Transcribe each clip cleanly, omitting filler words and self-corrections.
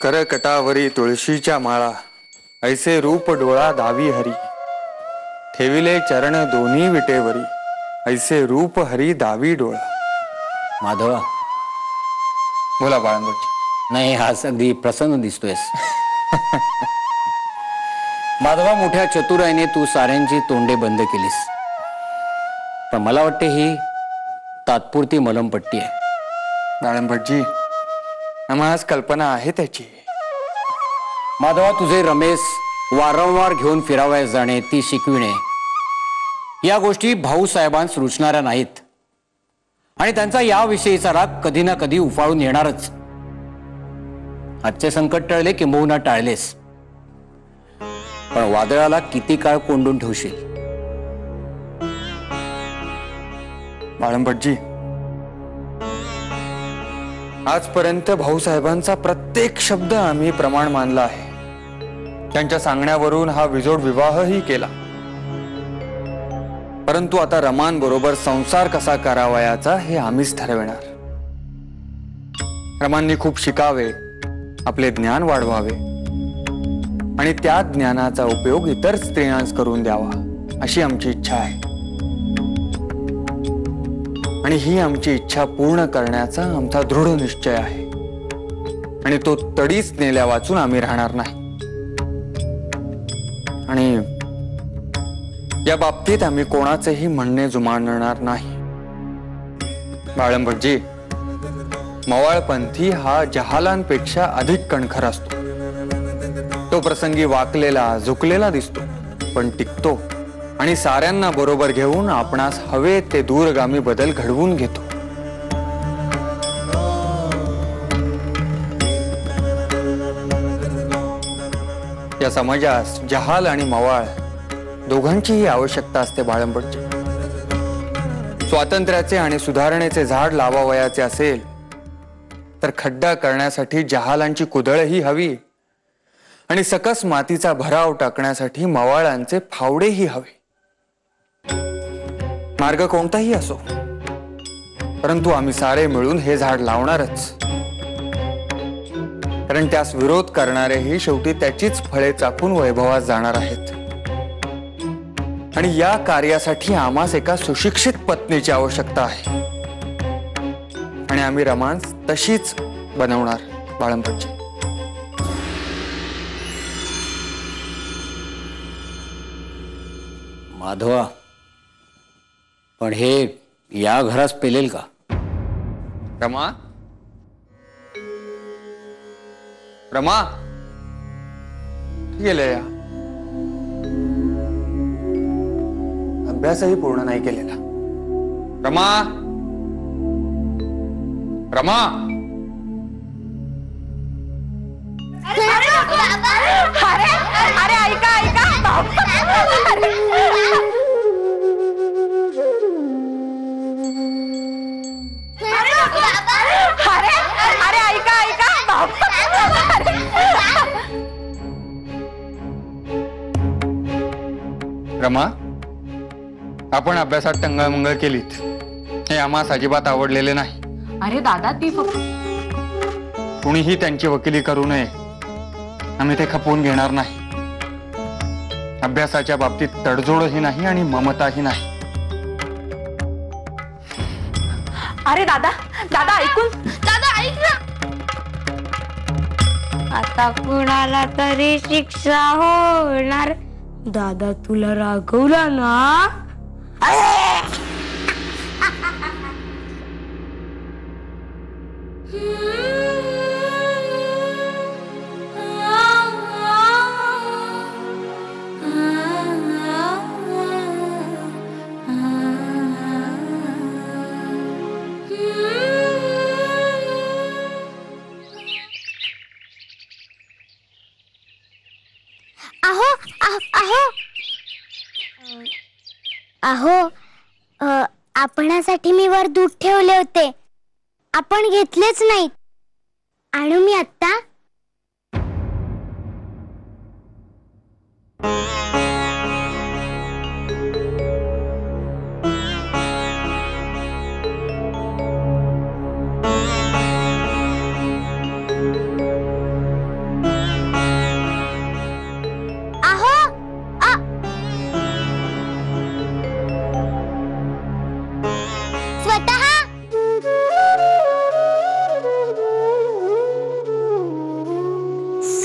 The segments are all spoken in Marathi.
करकटावरी तुळशीच्या माळा, ऐसे रूप डोळा दावी हरी, ठेविले चरण दोन्ही विटेवरी, ऐसे रूप हरी दावी डोळा. माधवा, बोला बाळंबोजी. नाही, आज अगदी प्रसन्न दिसतोयस. माधवा, मोठ्या चतुराईने तू साऱ्यांची तोंडे बंद केलीस, पण मला वाटते ही तात्पुरती मलमपट्टी आहे. बाळंबोजी, आम्हाला कल्पना आहे त्याची. माधवा, तुझे रमेश वारंवार घेऊन फिरावयास जाणे, ती शिकविणे, या गोष्टी भाऊसाहेबांस रुचणाऱ्या नाहीत आणि त्यांचा याविषयीचा राग कधी ना कधी उफाळून येणारच. आजचे संकट टळले किंबहुना टाळलेस, पण वादळाला किती काळ कोंडून ठेवशील? बाळंबोजी, आजपर्यंत भाऊसाहेबांचा प्रत्येक शब्द आम्ही प्रमाण मानला आहे. त्यांच्या सांगण्यावरून हा विजोड विवाहही केला. परंतु आता रमांबरोबर संसार कसा करावयाचा हे आम्हीच ठरविणार. रमांनी खूप शिकावे, आपले ज्ञान वाढवावे आणि त्या ज्ञानाचा उपयोग इतर स्त्रियांस करून द्यावा, अशी आमची इच्छा आहे. आणि ही आमची इच्छा पूर्ण करण्याचा आमचा दृढ निश्चय आहे आणि तो तडीच नेल्या वाचून आम्ही राहणार नाही. आणि या बाबतीत आम्ही कोणाचेही म्हणणे जुमानणार नाही. बाळंबोजी, मवाळपंथी हा जहालांपेक्षा अधिक कणखर असतो. तो प्रसंगी वाकलेला झुकलेला दिसतो, पण टिकतो आणि साऱ्यांना बरोबर घेऊन आपणास हवे ते दूरगामी बदल घडवून घेतो. या समाजास जहाल आणि मवाळ दोघांचीही आवश्यकता असते. बाळंबोजी, स्वातंत्र्याचे आणि सुधारणेचे झाड लावावयाचे असेल तर खड्डा करण्यासाठी जहालांची कुदळही हवी आणि सकस मातीचा भराव टाकण्यासाठी मवाळांचे फावडेही हवे. मार्ग कोणताही असो, परंतु आम्ही सारे मिळून हे झाड लावणारच, कारण त्यास विरोध करणारेही शेवटी त्याचीच फळे चाखून वैभवास जाणार आहेत. आणि या कार्यासाठी आम्हास एका सुशिक्षित पत्नीची आवश्यकता आहे आणि आम्ही रमांस तशीच बनवणार. बाळंबोजी, माधवा, पण हे या घरास पेलेल का? रमा, रमा, गेले या. अभ्यासही पूर्ण नाही केलेला. रमा, रमा, अरे अरे ऐका ऐका, अरे अरे ऐका ऐका. रमा, आपण अभ्यासात टंगळमंगळ केलीत हे आम्हाला अजिबात आवडलेले नाही. अरे दादा, ती कुणीही त्यांची वकिली करू नये, आम्ही ते खपवून घेणार नाही. अभ्यासाच्या बाबतीत तडजोडही नाही आणि ममताही नाही. अरे दादा, दादा ऐकून, दादा आता कुणाला तरी शिक्षा होणार. दादा तुला रागवला ना. अहो अहो अहो अहो आपणासाठी मी वर दूध ठेवले होते, आपण घेतलेच नाहीत. आणू मी आत्ता?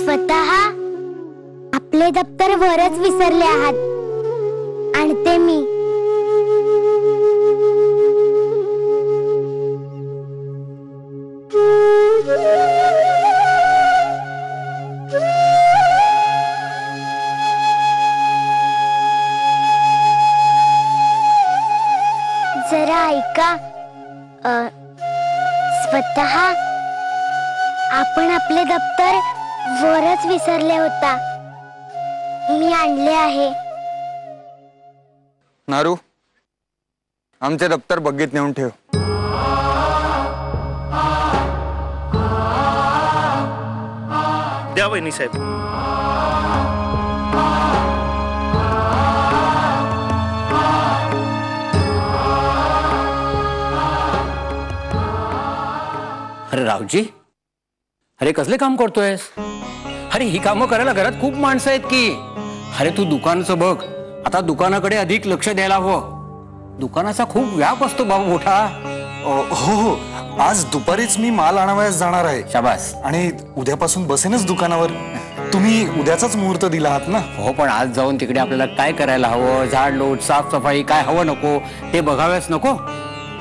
स्वतः आपले दप्तर वरच विसरले आहात. आणते मी. जरा ऐका. स्वतः आपण आपले दप्तर वरच विसरले होता. मी आणले आहे. नारू, आमचे दप्तर बग्गीत नेऊन ठेव. द्या वहिनी साहेब. अरे रावजी, अरे कसले काम करतोयस? अरे ही कामं करायला घरात खूप माणसं आहेत की. अरे तू दुकानाचं बघ, आता दुकानाकडे अधिक लक्ष द्यायला हवं. दुकानाचा खूप व्याप असतो बाबा मोठा. हो, आज दुपारीच मी माल आणावयास जाणार आहे. शाबास. आणि उद्यापासून बसेनच दुकानावर. तुम्ही उद्याचाच मुहूर्त दिला आहात ना? हो, पण आज जाऊन तिकडे आपल्याला काय करायला हवं, झाड लोट, साफसफाई काय हवं नको ते बघाव्यास नको.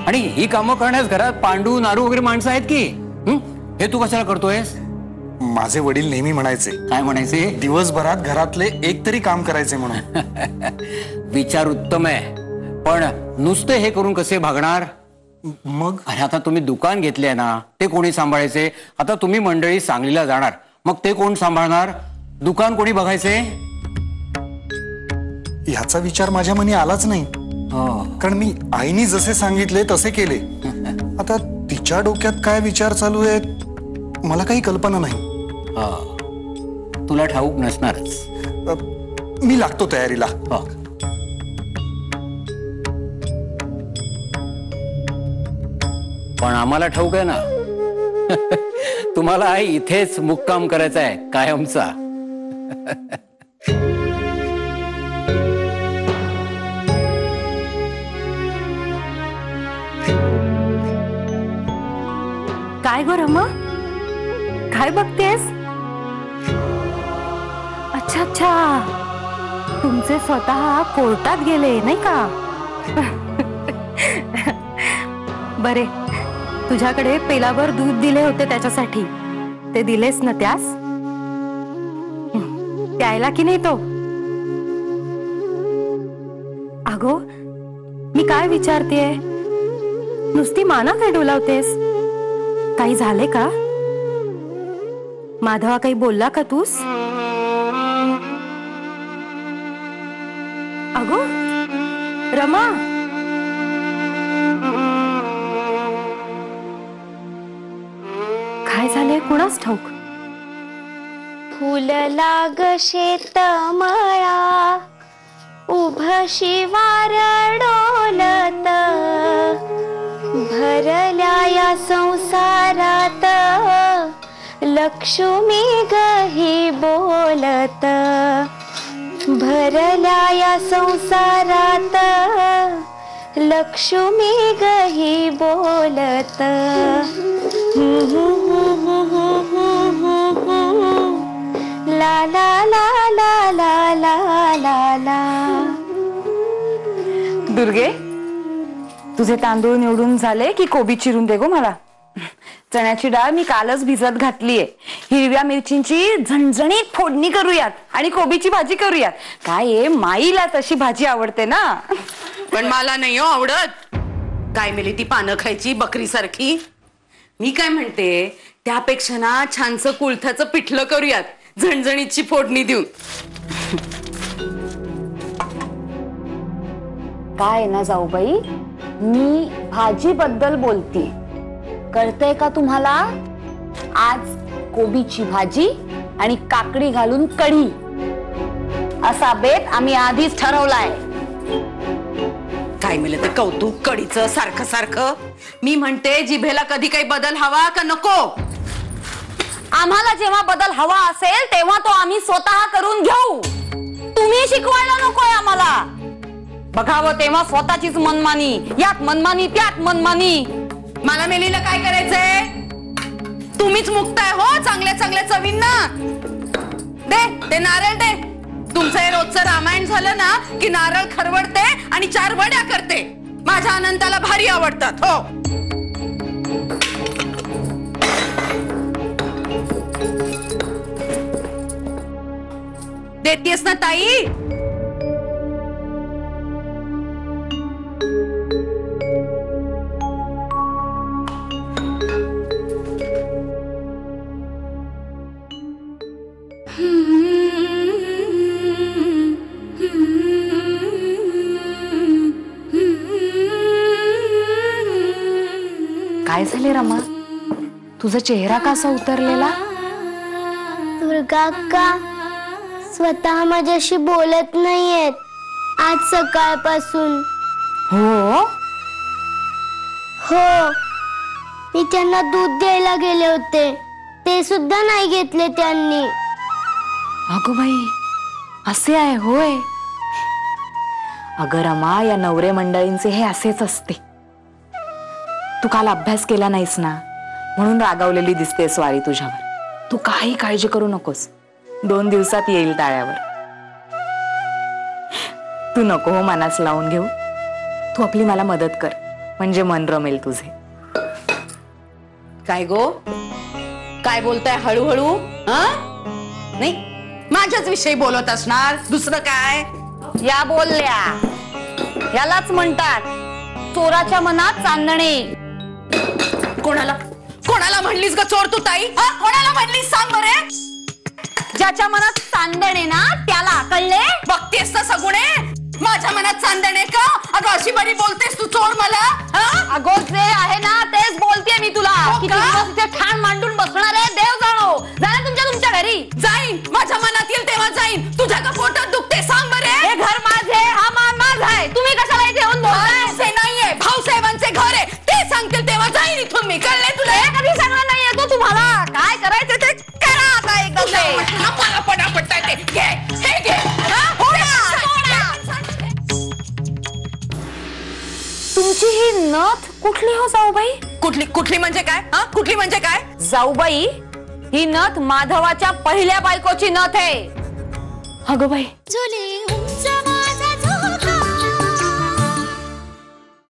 आणि ही कामं करण्यास घरात पांडू नारू वगैरे माणसं आहेत की. हे तू कशाला करतोयस? माझे वडील नेहमी म्हणायचे. काय म्हणायचे? दिवसभरात घरातले एक तरी काम करायचे म्हणून. विचार उत्तम आहे, पण नुसते हे करून कसे भागणार? मग अरे आता तुम्ही दुकान घेतले ना, ते कोणी सांभाळायचे? आता तुम्ही मंडळी सांगलीला जाणार, मग ते कोण सांभाळणार? दुकान कोणी बघायचे? ह्याचा विचार माझ्या मनी आलाच नाही. कारण मी आईनी जसे सांगितले तसे केले. आता तिच्या डोक्यात काय विचार चालू आहेत मला काही कल्पना नाही. तुला ठाऊक नसणारच. मी लागतो तयारीला. पण आम्हाला ठाऊक आहे ना, तुम्हाला इथेच मुक्काम करायचा आहे कायमचा. काय गो रमा, काय बघतेस? अच्छा अच्छा, तुमचे स्वतः कोर्टात गेले नाही का? बरे, तुझ्याकडे पेलावर दूध दिले होते त्याच्यासाठी. ते दिलेस ना त्यास? प्यायला की नाही तो? अगो, मी काय विचारतेय, नुसती माना काय डोलावतेस? काही झाले का? माधवा काही बोलला का तूस? अगो रमा, काय झाले कुणास ठाऊक? फुल लाग शेत मळा, उभ शिवार डोलत, भरल्या या संसारात लक्ष्मी गही बोलत, भरल्या या संसारात लक्ष्मी गही बोलत ला ला ला ला ला ला ला ला. दुर्गे, तुझे तांदूळ निवडून झाले की कोबी चिरून दे गो मला. चण्याची डाळ मी कालच भिजत घातलीये. हिरव्या मिरचींची झणझणीत फोडणी करूयात आणि कोबीची भाजी करूयात. काय माईला तशी भाजी आवडते ना. पण मला नाही हो आवडत. काय मिली ती पानं खायची बकरी सारखी. मी काय म्हणते, त्यापेक्षा ना छानसं कुळथाचं पिठलं करूयात, झणझणीची फोडणी देऊन. काय ना जाऊबाई, मी भाजी बद्दल बोलती. कळतंय का तुम्हाला? आज कोबीची भाजी आणि काकडी घालून कढी असा बेत आम्ही आधीच ठरवलाय. काय मिलं तर कौतुक कढीचं सारखं सारखं. मी म्हणते जिभेला कधी काही बदल हवा का नको? आम्हाला जेव्हा बदल हवा असेल तेव्हा तो आम्ही स्वतः करून घेऊ. तुम्ही शिकवायला नकोय आम्हाला. बघावं तेव्हा स्वतःचीच मनमानी, यात मनमानी त्यात मनमानी. मला मेलीला काय करायचंय? तुम्हीच मुक्ताय हो चांगल्या चांगल्या चवींना. दे ते नारळ दे. तुमचं हे रोजचं रामायण झालं ना की नारळ खरवडते आणि 4 वड्या करते. माझ्या अनंताला भारी आवडतात हो. देतेस ना ताई? काय झाले रमा? तुझा चेहरा कसा उतरलेला? दुर्गा अक्का स्वतः माझ्याशी बोलत नाहीयेत आज सकाळपासून. हो, हो, मी त्यांना दूध द्यायला गेले होते, ते सुद्धा नाही घेतले त्यांनी. अगो बाई, असे आहे होय. अगं रमा, या नवरे मंडळींचे हे असेच असते. तू काल अभ्यास केला नाहीस ना म्हणून रागावलेली दिसते स्वारी तुझ्यावर. तू काही काळजी करू नकोस, 2 दिवसात येईल ताळ्यावर. तू नको हो मनास लावून घेऊ. तू आपली मला मदत कर, म्हणजे मन रमेल तुझे. काय गो, काय बोलताय हळूहळू? नाही, माझ्याच विषयी बोलत असणार, दुसरं काय? या बोलल्या यालाच म्हणतात चोराच्या मनात चांदणे. कोणाला कोणाला म्हणलीस ग चोर तू ताई? कोणाला म्हणलीस सांग बरे? ज्याच्या मनात चांदणे ना त्याला कळले. बघतेस ना सगुणे, माझ्या मनात चांदणे का? अगं अशी बरी बोलतेस तू चोर मला. अगो जे आहे ना तेच बोलतेय मी तुला. किती दिवस इथे ठाण मांडून बसणार आहे देव जाणो. जाणार तुमच्या घरी. जाईन, माझ्या मनात येईल तेव्हा जाईन. तुझ्या का पोटात दुखते सांग बरे? हे घर माझे, हा मान माझा आहे. तुम्ही कशाला इथे येऊन बोलताय? ते नाहीये, भाऊसाहेबांचे घर आहे. ते सांगतील तेव्हा जाईन इथून मी. कळलंय तुला? हे कधी सांगणार नाही येतो तुम्हाला. काय करायचं ते करा आता एकदा ते. मला पटापट ते घे, हे घे. तुमची ही नथ कुठली हो जाऊबाई? कुठली कुठली म्हणजे काय? कुठली म्हणजे काय? जाऊबाई, ही नथ माधवाच्या पहिल्या बायकोची नथ आहे. अगं बाई,